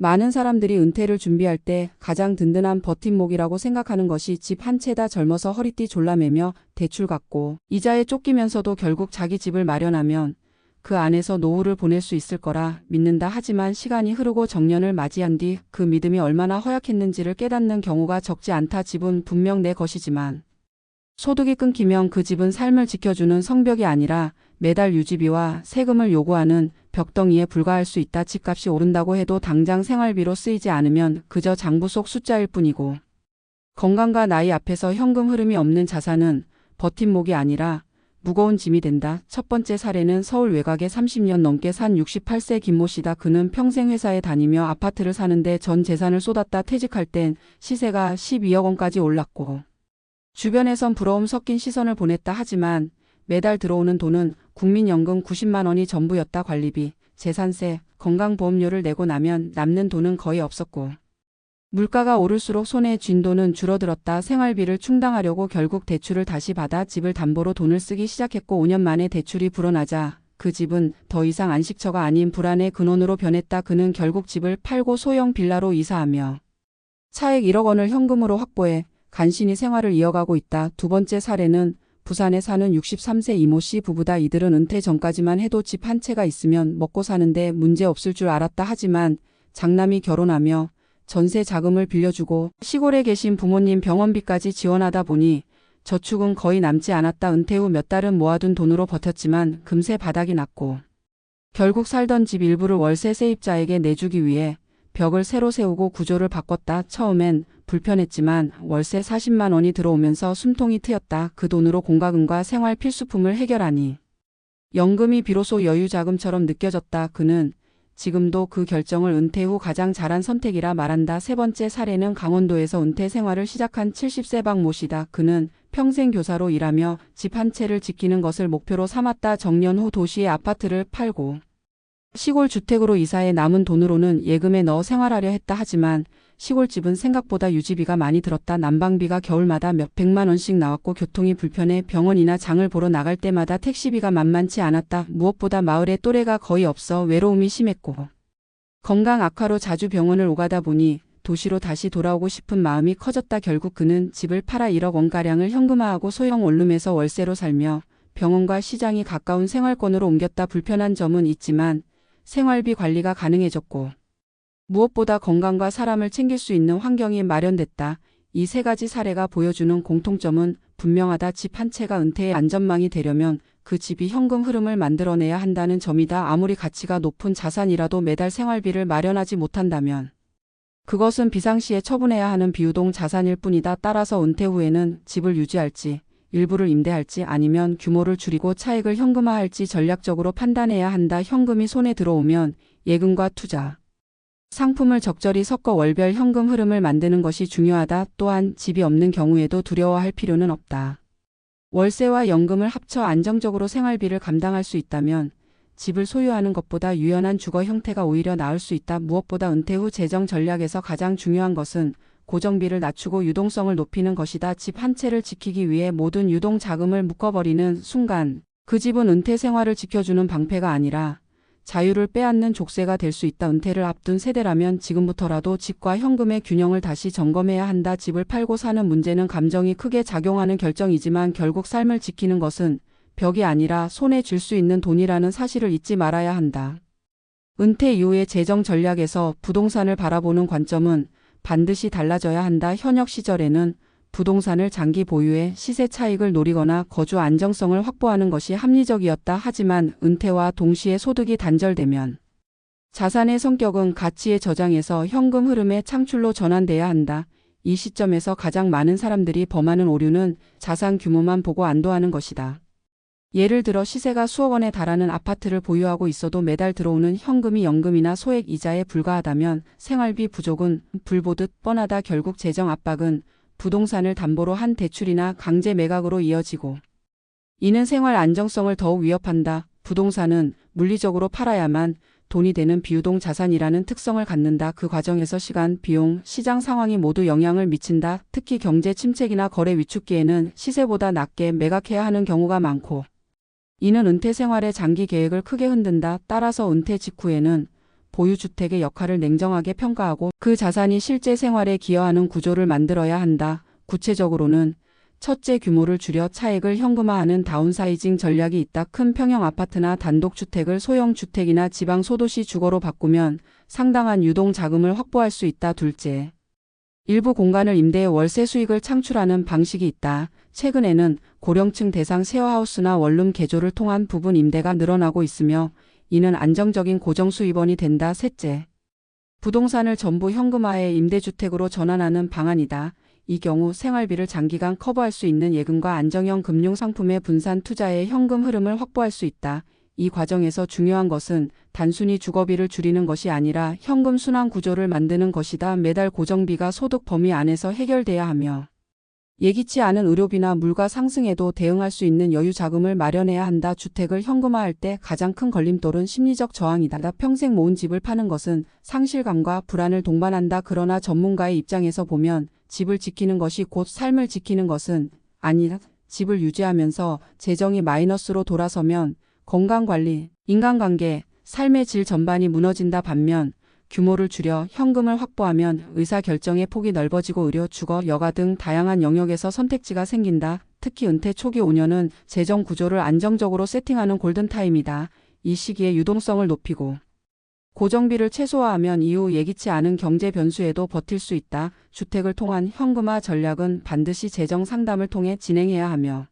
많은 사람들이 은퇴를 준비할 때 가장 든든한 버팀목이라고 생각하는 것이 집 한 채다 젊어서 허리띠 졸라매며 대출 갚고 이자에 쫓기면서도 결국 자기 집을 마련하면 그 안에서 노후를 보낼 수 있을 거라 믿는다. 하지만 시간이 흐르고 정년을 맞이한 뒤 그 믿음이 얼마나 허약했는지를 깨닫는 경우가 적지 않다. 집은 분명 내 것이지만 소득이 끊기면 그 집은 삶을 지켜주는 성벽이 아니라 매달 유지비와 세금을 요구하는 벽덩이에 불과할 수 있다. 집값이 오른다고 해도 당장 생활비로 쓰이지 않으면 그저 장부 속 숫자일 뿐이고, 건강과 나이 앞에서 현금 흐름이 없는 자산은 버팀목이 아니라 무거운 짐이 된다. 첫 번째 사례는 서울 외곽에 30년 넘게 산 68세 김모 씨다. 그는 평생 회사에 다니며 아파트를 사는데 전 재산을 쏟았다. 퇴직할 땐 시세가 12억 원까지 올랐고 주변에선 부러움 섞인 시선을 보냈다. 하지만 매달 들어오는 돈은 국민연금 90만 원이 전부였다. 관리비, 재산세, 건강보험료를 내고 나면 남는 돈은 거의 없었고 물가가 오를수록 손에 쥔 돈은 줄어들었다. 생활비를 충당하려고 결국 대출을 다시 받아 집을 담보로 돈을 쓰기 시작했고 5년 만에 대출이 불어나자 그 집은 더 이상 안식처가 아닌 불안의 근원으로 변했다. 그는 결국 집을 팔고 소형 빌라로 이사하며 차액 1억 원을 현금으로 확보해 간신히 생활을 이어가고 있다. 두 번째 사례는 부산에 사는 63세 이모 씨 부부다. 이들은 은퇴 전까지만 해도 집 한 채가 있으면 먹고 사는데 문제 없을 줄 알았다. 하지만 장남이 결혼하며 전세 자금을 빌려주고 시골에 계신 부모님 병원비까지 지원하다 보니 저축은 거의 남지 않았다. 은퇴 후 몇 달은 모아둔 돈으로 버텼지만 금세 바닥이 났고 결국 살던 집 일부를 월세 세입자에게 내주기 위해 벽을 새로 세우고 구조를 바꿨다. 처음엔 불편했지만 월세 40만 원이 들어오면서 숨통이 트였다. 그 돈으로 공과금과 생활 필수품을 해결하니 연금이 비로소 여유자금처럼 느껴졌다. 그는 지금도 그 결정을 은퇴 후 가장 잘한 선택이라 말한다. 세 번째 사례는 강원도에서 은퇴 생활을 시작한 70세 박 모 씨다. 그는 평생 교사로 일하며 집 한 채를 지키는 것을 목표로 삼았다. 정년 후 도시의 아파트를 팔고 시골 주택으로 이사해 남은 돈으로는 예금에 넣어 생활하려 했다. 하지만 시골집은 생각보다 유지비가 많이 들었다. 난방비가 겨울마다 몇백만 원씩 나왔고 교통이 불편해 병원이나 장을 보러 나갈 때마다 택시비가 만만치 않았다. 무엇보다 마을에 또래가 거의 없어 외로움이 심했고 건강 악화로 자주 병원을 오가다 보니 도시로 다시 돌아오고 싶은 마음이 커졌다. 결국 그는 집을 팔아 1억 원가량을 현금화하고 소형 원룸에서 월세로 살며 병원과 시장이 가까운 생활권으로 옮겼다. 불편한 점은 있지만 생활비 관리가 가능해졌고 무엇보다 건강과 사람을 챙길 수 있는 환경이 마련됐다. 이 세 가지 사례가 보여주는 공통점은 분명하다. 집 한 채가 은퇴의 안전망이 되려면 그 집이 현금 흐름을 만들어내야 한다는 점이다. 아무리 가치가 높은 자산이라도 매달 생활비를 마련하지 못한다면 그것은 비상시에 처분해야 하는 비유동 자산일 뿐이다. 따라서 은퇴 후에는 집을 유지할지 일부를 임대할지 아니면 규모를 줄이고 차익을 현금화할지 전략적으로 판단해야 한다. 현금이 손에 들어오면 예금과 투자, 상품을 적절히 섞어 월별 현금 흐름을 만드는 것이 중요하다. 또한 집이 없는 경우에도 두려워할 필요는 없다. 월세와 연금을 합쳐 안정적으로 생활비를 감당할 수 있다면 집을 소유하는 것보다 유연한 주거 형태가 오히려 나을 수 있다. 무엇보다 은퇴 후 재정 전략에서 가장 중요한 것은 고정비를 낮추고 유동성을 높이는 것이다. 집 한 채를 지키기 위해 모든 유동 자금을 묶어버리는 순간 그 집은 은퇴 생활을 지켜주는 방패가 아니라 자유를 빼앗는 족쇄가 될 수 있다. 은퇴를 앞둔 세대라면 지금부터라도 집과 현금의 균형을 다시 점검해야 한다. 집을 팔고 사는 문제는 감정이 크게 작용하는 결정이지만 결국 삶을 지키는 것은 벽이 아니라 손에 쥘 수 있는 돈이라는 사실을 잊지 말아야 한다. 은퇴 이후의 재정 전략에서 부동산을 바라보는 관점은 반드시 달라져야 한다. 현역 시절에는 부동산을 장기 보유해 시세 차익을 노리거나 거주 안정성을 확보하는 것이 합리적이었다. 하지만 은퇴와 동시에 소득이 단절되면 자산의 성격은 가치의 저장에서 현금 흐름의 창출로 전환돼야 한다. 이 시점에서 가장 많은 사람들이 범하는 오류는 자산 규모만 보고 안도하는 것이다. 예를 들어 시세가 수억 원에 달하는 아파트를 보유하고 있어도 매달 들어오는 현금이 연금이나 소액 이자에 불과하다면 생활비 부족은 불보듯 뻔하다. 결국 재정 압박은 부동산을 담보로 한 대출이나 강제 매각으로 이어지고 이는 생활 안정성을 더욱 위협한다. 부동산은 물리적으로 팔아야만 돈이 되는 비유동 자산이라는 특성을 갖는다. 그 과정에서 시간, 비용, 시장 상황이 모두 영향을 미친다. 특히 경제 침체기나 거래 위축기에는 시세보다 낮게 매각해야 하는 경우가 많고 이는 은퇴 생활의 장기 계획을 크게 흔든다. 따라서 은퇴 직후에는 보유주택의 역할을 냉정하게 평가하고 그 자산이 실제 생활에 기여하는 구조를 만들어야 한다. 구체적으로는 첫째, 규모를 줄여 차액을 현금화하는 다운사이징 전략이 있다. 큰 평형 아파트나 단독주택을 소형주택이나 지방 소도시 주거로 바꾸면 상당한 유동 자금을 확보할 수 있다. 둘째, 일부 공간을 임대해 월세 수익을 창출하는 방식이 있다. 최근에는 고령층 대상 쉐어하우스나 원룸 개조를 통한 부분 임대가 늘어나고 있으며 이는 안정적인 고정수입원이 된다. 셋째, 부동산을 전부 현금화해 임대주택으로 전환하는 방안이다. 이 경우 생활비를 장기간 커버할 수 있는 예금과 안정형 금융상품의 분산 투자에 현금 흐름을 확보할 수 있다. 이 과정에서 중요한 것은 단순히 주거비를 줄이는 것이 아니라 현금 순환 구조를 만드는 것이다. 매달 고정비가 소득 범위 안에서 해결돼야 하며 예기치 않은 의료비나 물가 상승에도 대응할 수 있는 여유 자금을 마련해야 한다. 주택을 현금화할 때 가장 큰 걸림돌은 심리적 저항이다. 평생 모은 집을 파는 것은 상실감과 불안을 동반한다. 그러나 전문가의 입장에서 보면 집을 지키는 것이 곧 삶을 지키는 것은 아니다. 집을 유지하면서 재정이 마이너스로 돌아서면 건강관리, 인간관계, 삶의 질 전반이 무너진다. 반면 규모를 줄여 현금을 확보하면 의사결정의 폭이 넓어지고 의료, 주거, 여가 등 다양한 영역에서 선택지가 생긴다. 특히 은퇴 초기 5년은 재정 구조를 안정적으로 세팅하는 골든타임이다. 이 시기에 유동성을 높이고 고정비를 최소화하면 이후 예기치 않은 경제 변수에도 버틸 수 있다. 주택을 통한 현금화 전략은 반드시 재정 상담을 통해 진행해야 하며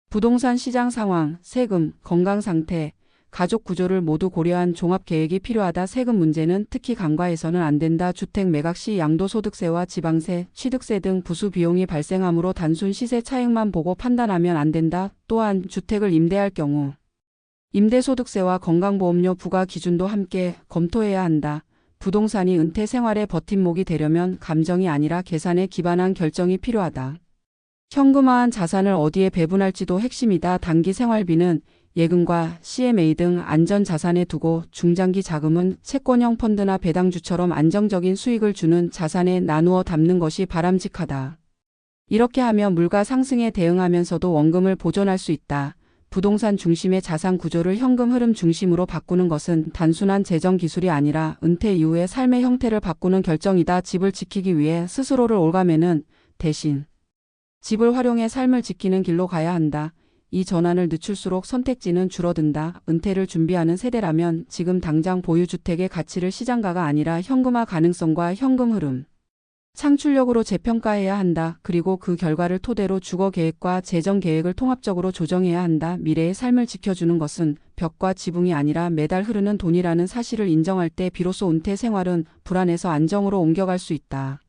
부동산 시장 상황, 세금, 건강 상태, 가족 구조를 모두 고려한 종합 계획이 필요하다. 세금 문제는 특히 간과해서는 안 된다. 주택 매각 시 양도소득세와 지방세, 취득세 등 부수 비용이 발생하므로 단순 시세 차익만 보고 판단하면 안 된다. 또한 주택을 임대할 경우 임대소득세와 건강보험료 부과 기준도 함께 검토해야 한다. 부동산이 은퇴 생활의 버팀목이 되려면 감정이 아니라 계산에 기반한 결정이 필요하다. 현금화한 자산을 어디에 배분할지도 핵심이다. 단기 생활비는 예금과 CMA 등 안전자산에 두고 중장기 자금은 채권형 펀드나 배당주처럼 안정적인 수익을 주는 자산에 나누어 담는 것이 바람직하다. 이렇게 하면 물가 상승에 대응하면서도 원금을 보존할 수 있다. 부동산 중심의 자산 구조를 현금 흐름 중심으로 바꾸는 것은 단순한 재정 기술이 아니라 은퇴 이후의 삶의 형태를 바꾸는 결정이다. 집을 지키기 위해 스스로를 올가매는 대신 집을 활용해 삶을 지키는 길로 가야 한다. 이 전환을 늦출수록 선택지는 줄어든다. 은퇴를 준비하는 세대라면 지금 당장 보유주택의 가치를 시장가가 아니라 현금화 가능성과 현금 흐름, 창출력으로 재평가해야 한다. 그리고 그 결과를 토대로 주거 계획과 재정 계획을 통합적으로 조정해야 한다. 미래의 삶을 지켜주는 것은 벽과 지붕이 아니라 매달 흐르는 돈이라는 사실을 인정할 때 비로소 은퇴 생활은 불안에서 안정으로 옮겨갈 수 있다.